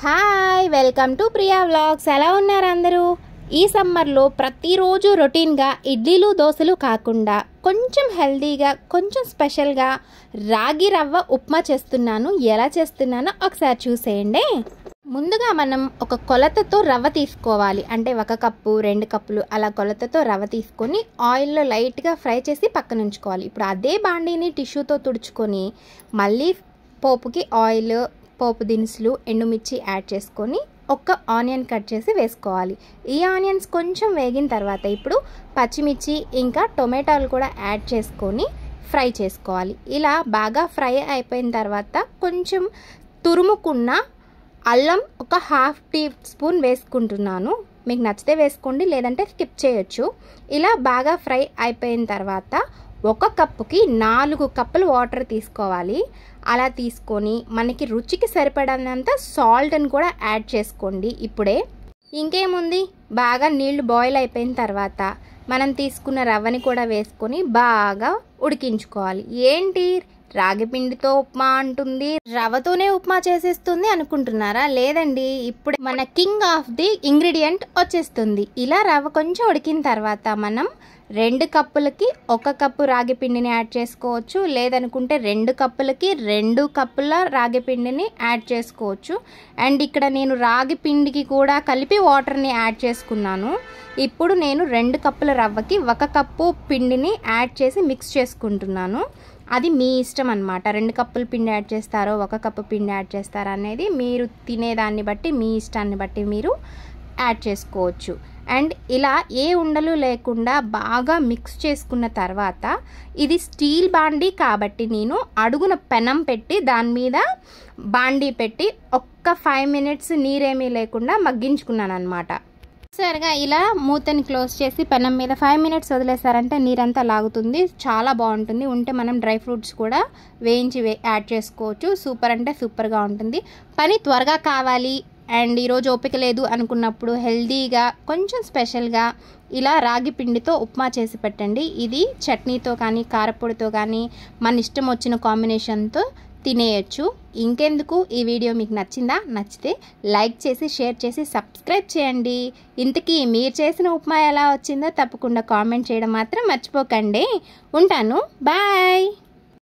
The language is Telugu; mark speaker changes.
Speaker 1: Hi welcome to Priya vlogs. ఎలా ఉన్నారు అందరూ? ఈ సమ్మర్లో ప్రతిరోజు రొటీన్గా ఇడ్లీలు దోశలు కాకుండా కొంచెం హెల్తీగా కొంచెం స్పెషల్గా రాగి రవ్వ ఉప్మా చేస్తున్నాను. ఎలా చేస్తున్నానో ఒకసారి చూసేయండి. ముందుగా మనం ఒక కొలతతో రవ్వ తీసుకోవాలి. అంటే 1 కప్పు 2 కప్పులు అలా కొలతతో రవ్వ తీసుకొని ఆయిల్లో లైట్గా ఫ్రై చేసి పక్కన ఉంచుకోవాలి. ఇప్పుడు అదే బాండీని టిష్యూతో తుడుచుకొని మళ్ళీ పోపుకి ఆయిల్, పోపు దినుసులు, ఎండుమిర్చి యాడ్ చేసుకొని ఒక్క ఆనియన్ కట్ చేసి వేసుకోవాలి. ఈ ఆనియన్స్ కొంచెం వేగిన తర్వాత ఇప్పుడు పచ్చిమిర్చి ఇంకా టొమాటోలు కూడా యాడ్ చేసుకొని ఫ్రై చేసుకోవాలి. ఇలా బాగా ఫ్రై అయిపోయిన తర్వాత కొంచెం తురుముకున్న అల్లం ఒక 1/2 టీ స్పూన్ వేసుకుంటున్నాను. మీకు నచ్చితే వేసుకోండి, లేదంటే స్కిప్ చేయొచ్చు. ఇలా బాగా ఫ్రై అయిపోయిన తర్వాత 1 కప్పుకి 4 కప్పులు వాటర్ తీసుకోవాలి. అలా తీసుకొని మనకి రుచికి సరిపడినంత సాల్ట్ని కూడా యాడ్ చేసుకోండి. ఇప్పుడే ఇంకేముంది, బాగా నీళ్లు బాయిల్ అయిపోయిన తర్వాత మనం తీసుకున్న రవ్వని కూడా వేసుకొని బాగా ఉడికించుకోవాలి. ఏంటి రాగి పిండితో ఉప్మా అంటుంది, రవ్వతోనే ఉప్మా చేసేస్తుంది అనుకుంటున్నారా? లేదండి, ఇప్పుడు మన కింగ్ ఆఫ్ ది ఇంగ్రీడియంట్ వచ్చేస్తుంది. ఇలా రవ్వ కొంచెం ఉడికిన తర్వాత మనం 2 కప్పులకి 1 కప్పు రాగి పిండిని యాడ్ చేసుకోవచ్చు. లేదనుకుంటే 2 కప్పులకి 2 కప్పుల రాగి పిండిని యాడ్ చేసుకోవచ్చు. అండ్ ఇక్కడ నేను రాగి పిండికి కూడా కలిపి వాటర్ని యాడ్ చేసుకున్నాను. ఇప్పుడు నేను 2 కప్పుల రవ్వకి 1 కప్పు పిండిని యాడ్ చేసి మిక్స్ చేసుకుంటున్నాను. అది మీ ఇష్టం అన్నమాట. 2 కప్పుల పిండి యాడ్ చేస్తారో 1 కప్పు పిండి యాడ్ చేస్తారో అనేది మీరు తినేదాన్ని బట్టి, మీ ఇష్టాన్ని బట్టి మీరు యాడ్ చేసుకోవచ్చు. అండ్ ఇలా ఏ ఉండలు లేకుండా బాగా మిక్స్ చేసుకున్న తర్వాత ఇది స్టీల్ బాండీ కాబట్టి నేను అడుగున పెనం పెట్టి దాని మీద బాండీ పెట్టి ఒక్క 5 మినిట్స్ నీరేమీ లేకుండా మగ్గించుకున్నాను అనమాట. సరిగా ఇలా మూతని క్లోజ్ చేసి పెనం మీద 5 మినిట్స్ వదిలేసారంటే నీరంతా లాగుతుంది, చాలా బాగుంటుంది. ఉంటే మనం డ్రై ఫ్రూట్స్ కూడా వేయించి యాడ్ చేసుకోవచ్చు. సూపర్ అంటే సూపర్గా ఉంటుంది. పని త్వరగా కావాలి అండ్ ఈరోజు ఓపిక లేదు అనుకున్నప్పుడు హెల్దీగా కొంచెం స్పెషల్గా ఇలా రాగి పిండితో ఉప్మా చేసి పెట్టండి. ఇది చట్నీతో కానీ కారపొడితో కానీ మన ఇష్టం వచ్చిన కాంబినేషన్తో తినేయచ్చు. ఇంకెందుకు, ఈ వీడియో మీకు నచ్చిందా? నచ్చితే లైక్ చేసి షేర్ చేసి సబ్స్క్రైబ్ చేయండి. ఇంతకీ మీరు చేసిన ఉప్మా ఎలా వచ్చిందో తప్పకుండా కామెంట్ చేయడం మాత్రం మర్చిపోకండి. ఉంటాను, బాయ్.